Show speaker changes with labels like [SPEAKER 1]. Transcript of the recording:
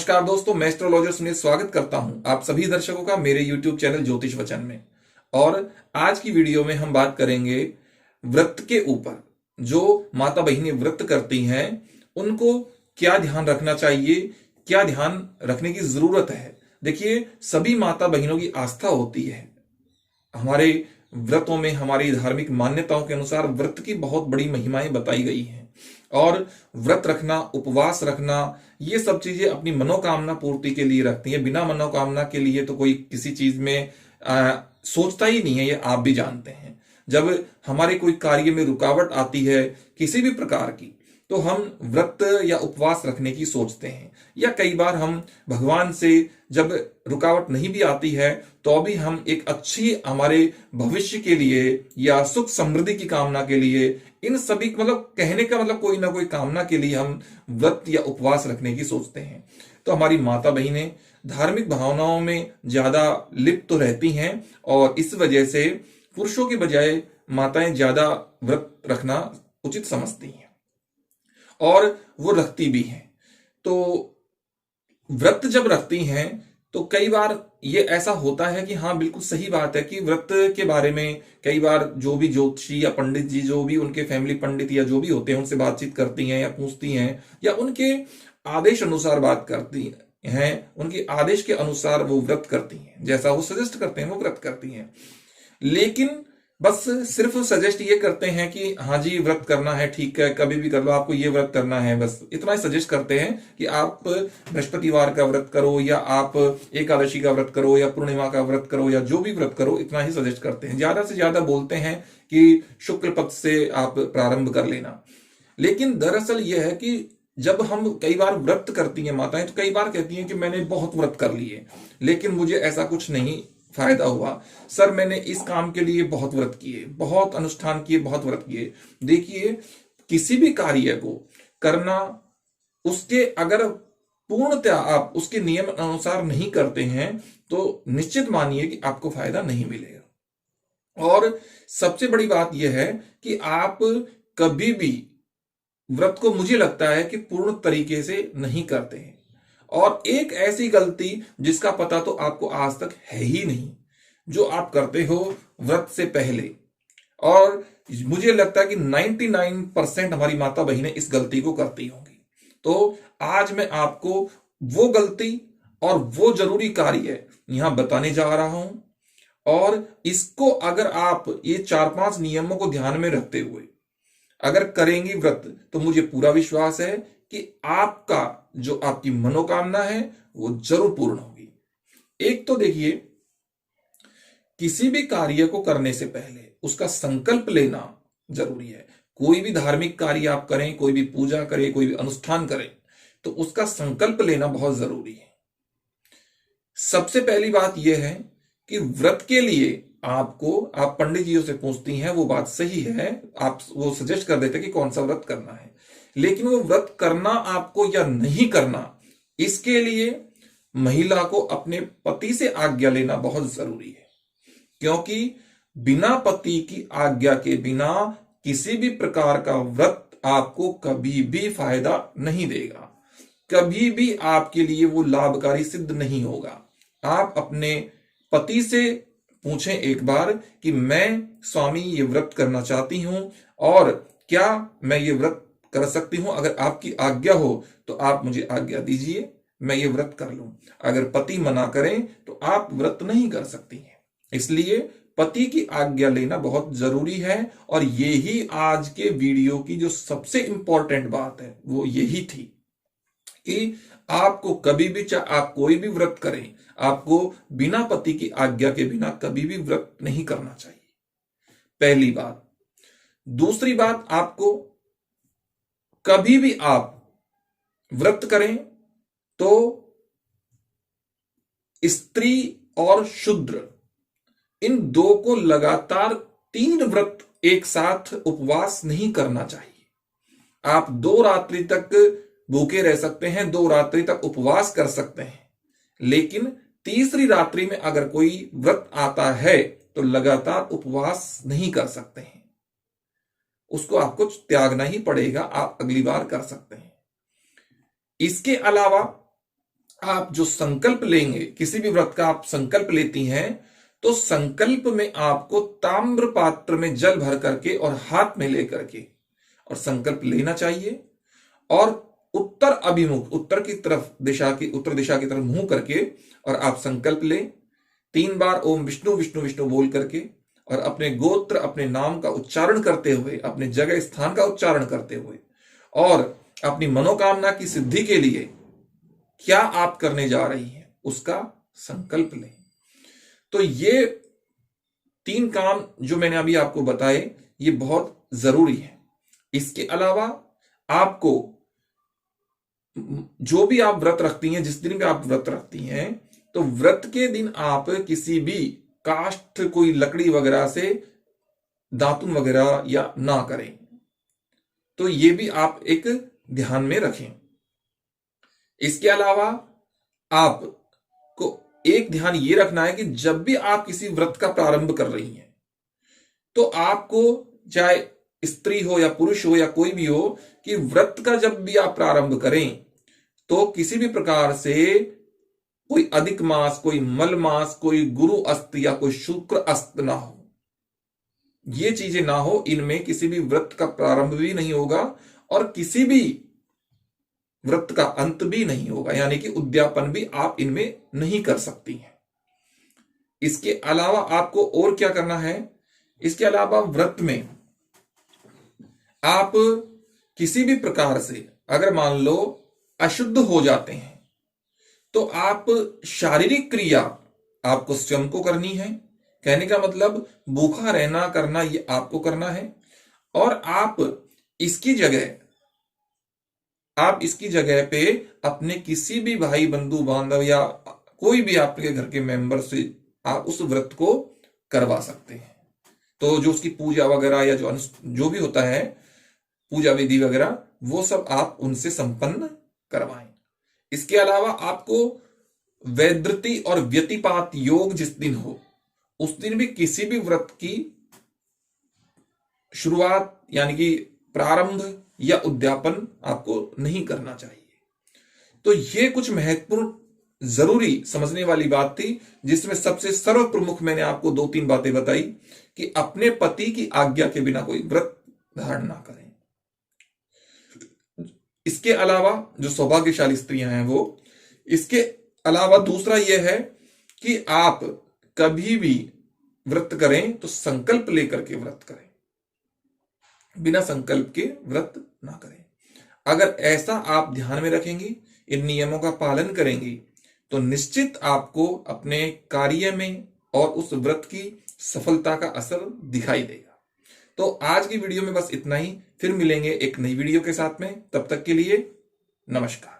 [SPEAKER 1] नमस्कार दोस्तों, मैं एस्ट्रोलॉजर सुनील स्वागत करता हूं आप सभी दर्शकों का मेरे YouTube चैनल ज्योतिष वचन में। और आज की वीडियो में हम बात करेंगे व्रत के ऊपर। जो माता बहिनी व्रत करती हैं उनको क्या ध्यान रखना चाहिए, क्या ध्यान रखने की जरूरत है। देखिए, सभी माता बहिनों की आस्था होती है। हमारे व्रतों में, हमारी धार्मिक मान्यताओं के अनुसार व्रत की बहुत बड़ी महिमाएं बताई गई हैं। और व्रत रखना, उपवास रखना, ये सब चीजें अपनी मनोकामना पूर्ति के लिए रखती हैं। बिना मनोकामना के लिए तो कोई किसी चीज में सोचता ही नहीं है, ये आप भी जानते हैं। जब हमारे कोई कार्य में रुकावट आती है किसी भी प्रकार की, तो हम व्रत या उपवास रखने की सोचते हैं। या कई बार हम भगवान से जब रुकावट नहीं भी आती है तो भी हम एक अच्छी हमारे भविष्य के लिए या सुख समृद्धि की कामना के लिए, इन सभी मतलब कहने का मतलब कोई ना कोई कामना के लिए हम व्रत या उपवास रखने की सोचते हैं। तो हमारी माता बहिनें धार्मिक भावनाओं में ज्यादा लिप्त तो रहती हैं और इस वजह से पुरुषों के बजाय माताएं ज्यादा व्रत रखना उचित समझती हैं और वो रखती भी हैं। तो व्रत जब रखती हैं तो कई बार ये ऐसा होता है कि हाँ, बिल्कुल सही बात है कि व्रत के बारे में कई बार जो भी ज्योतिषी या पंडित जी, जो भी उनके फैमिली पंडित या जो भी होते हैं, उनसे बातचीत करती हैं या पूछती हैं या उनके आदेश अनुसार बात करती हैं। उनके आदेश के अनुसार वो व्रत करती हैं, जैसा वो सजेस्ट करते हैं वो व्रत करती हैं। लेकिन बस सिर्फ सजेस्ट ये करते हैं कि हाँ जी, व्रत करना है, ठीक है, कभी भी कर लो, आपको ये व्रत करना है, बस इतना ही सजेस्ट करते हैं कि आप बृहस्पतिवार का व्रत करो या आप एकादशी का व्रत करो या पूर्णिमा का व्रत करो या जो भी व्रत करो, इतना ही सजेस्ट करते हैं। ज्यादा से ज्यादा बोलते हैं कि शुक्ल पक्ष से आप प्रारंभ कर लेना। लेकिन दरअसल यह है कि जब हम कई बार व्रत करती हैं माताएं, तो कई बार कहती हैं कि मैंने बहुत व्रत कर लिए लेकिन मुझे ऐसा कुछ नहीं फायदा हुआ। सर, मैंने इस काम के लिए बहुत व्रत किए, बहुत अनुष्ठान किए, बहुत व्रत किए। देखिए, किसी भी कार्य को करना, उसके अगर पूर्णतः आप उसके नियम अनुसार नहीं करते हैं तो निश्चित मानिए कि आपको फायदा नहीं मिलेगा। और सबसे बड़ी बात यह है कि आप कभी भी व्रत को, मुझे लगता है कि पूर्ण तरीके से नहीं करते हैं। और एक ऐसी गलती जिसका पता तो आपको आज तक है ही नहीं, जो आप करते हो व्रत से पहले, और मुझे लगता है कि 99% हमारी माता बहिनें इस गलती को करती होंगी। तो आज मैं आपको वो गलती और वो जरूरी कार्य यहां बताने जा रहा हूं। और इसको अगर आप ये 4-5 नियमों को ध्यान में रखते हुए अगर करेंगी व्रत, तो मुझे पूरा विश्वास है कि आपका जो आपकी मनोकामना है वो जरूर पूर्ण होगी। एक तो देखिए, किसी भी कार्य को करने से पहले उसका संकल्प लेना जरूरी है। कोई भी धार्मिक कार्य आप करें, कोई भी पूजा करें, कोई भी अनुष्ठान करें, तो उसका संकल्प लेना बहुत जरूरी है। सबसे पहली बात यह है कि व्रत के लिए आपको, आप पंडित जियों से पूछती हैं, वो बात सही है, आप वो सजेस्ट कर देते कि कौन सा व्रत करना है। लेकिन वो व्रत करना आपको या नहीं करना, इसके लिए महिला को अपने पति से आज्ञा लेना बहुत जरूरी है। क्योंकि बिना पति की आज्ञा के बिना किसी भी प्रकार का व्रत आपको कभी भी फायदा नहीं देगा, कभी भी आपके लिए वो लाभकारी सिद्ध नहीं होगा। आप अपने पति से पूछें एक बार कि मैं स्वामी ये व्रत करना चाहती हूं और क्या मैं ये व्रत कर सकती हूं, अगर आपकी आज्ञा हो तो आप मुझे आज्ञा दीजिए, मैं ये व्रत कर लूं। अगर पति मना करें तो आप व्रत नहीं कर सकती हैं। इसलिए पति की आज्ञा लेना बहुत जरूरी है। और यही आज के वीडियो की जो सबसे इंपॉर्टेंट बात है वो यही थी कि आपको कभी भी, चाहे आप कोई भी व्रत करें, आपको बिना पति की आज्ञा के बिना कभी भी व्रत नहीं करना चाहिए, पहली बात। दूसरी बात, आपको कभी भी आप व्रत करें तो स्त्री और शूद्र, इन दो को लगातार 3 व्रत एक साथ उपवास नहीं करना चाहिए। आप 2 रात्रि तक भूखे रह सकते हैं, 2 रात्रि तक उपवास कर सकते हैं, लेकिन तीसरी रात्रि में अगर कोई व्रत आता है तो लगातार उपवास नहीं कर सकते हैं, उसको आपको त्यागना ही पड़ेगा। आप अगली बार कर सकते हैं। इसके अलावा आप जो संकल्प लेंगे, किसी भी व्रत का आप संकल्प लेती हैं, तो संकल्प में आपको ताम्र पात्र में जल भर करके और हाथ में लेकर के और संकल्प लेना चाहिए और उत्तर अभिमुख, उत्तर की तरफ दिशा की, उत्तर दिशा की तरफ मुंह करके और आप संकल्प लें 3 बार ओम विष्णु विष्णु विष्णु बोल करके और अपने गोत्र, अपने नाम का उच्चारण करते हुए, अपने जगह स्थान का उच्चारण करते हुए और अपनी मनोकामना की सिद्धि के लिए क्या आप करने जा रही हैं उसका संकल्प लें। तो ये 3 काम जो मैंने अभी आपको बताए, ये बहुत जरूरी है। इसके अलावा आपको जो भी आप व्रत रखती हैं, जिस दिन भी आप व्रत रखती हैं, तो व्रत के दिन आप किसी भी काष्ठ, कोई लकड़ी वगैरह से दातुन वगैरह या ना करें। तो ये भी आप एक ध्यान में रखें। इसके अलावा आपको एक ध्यान ये रखना है कि जब भी आप किसी व्रत का प्रारंभ कर रही हैं, तो आपको, चाहे स्त्री हो या पुरुष हो या कोई भी हो, कि व्रत का जब भी आप प्रारंभ करें तो किसी भी प्रकार से कोई अधिक मास, कोई मल मास, कोई गुरु अस्त या कोई शुक्र अस्त ना हो, ये चीजें ना हो। इनमें किसी भी व्रत का प्रारंभ भी नहीं होगा और किसी भी व्रत का अंत भी नहीं होगा, यानी कि उद्यापन भी आप इनमें नहीं कर सकती हैं। इसके अलावा आपको और क्या करना है, इसके अलावा व्रत में आप किसी भी प्रकार से अगर मान लो अशुद्ध हो जाते हैं, तो आप शारीरिक क्रिया आपको स्वयं को करनी है। कहने का मतलब भूखा रहना करना ये आपको करना है और आप इसकी जगह पे अपने किसी भी भाई बंधु बांधव या कोई भी आपके घर के मेंबर से आप उस व्रत को करवा सकते हैं। तो जो उसकी पूजा वगैरह या जो भी होता है, पूजा विधि वगैरह, वो सब आप उनसे संपन्न करवाएं। इसके अलावा आपको वैधृति और व्यतिपात योग जिस दिन हो, उस दिन भी किसी भी व्रत की शुरुआत यानी कि प्रारंभ या उद्यापन आपको नहीं करना चाहिए। तो ये कुछ महत्वपूर्ण जरूरी समझने वाली बात थी, जिसमें सबसे सर्वप्रमुख मैंने आपको 2-3 बातें बताई कि अपने पति की आज्ञा के बिना कोई व्रत धारण ना करें। इसके अलावा जो सौभाग्यशाली स्त्रियां हैं वो, इसके अलावा दूसरा यह है कि आप कभी भी व्रत करें तो संकल्प लेकर के व्रत करें, बिना संकल्प के व्रत ना करें। अगर ऐसा आप ध्यान में रखेंगी, इन नियमों का पालन करेंगी, तो निश्चित आपको अपने कार्य में और उस व्रत की सफलता का असर दिखाई देगा। तो आज की वीडियो में बस इतना ही, फिर मिलेंगे एक नई वीडियो के साथ में। तब तक के लिए नमस्कार।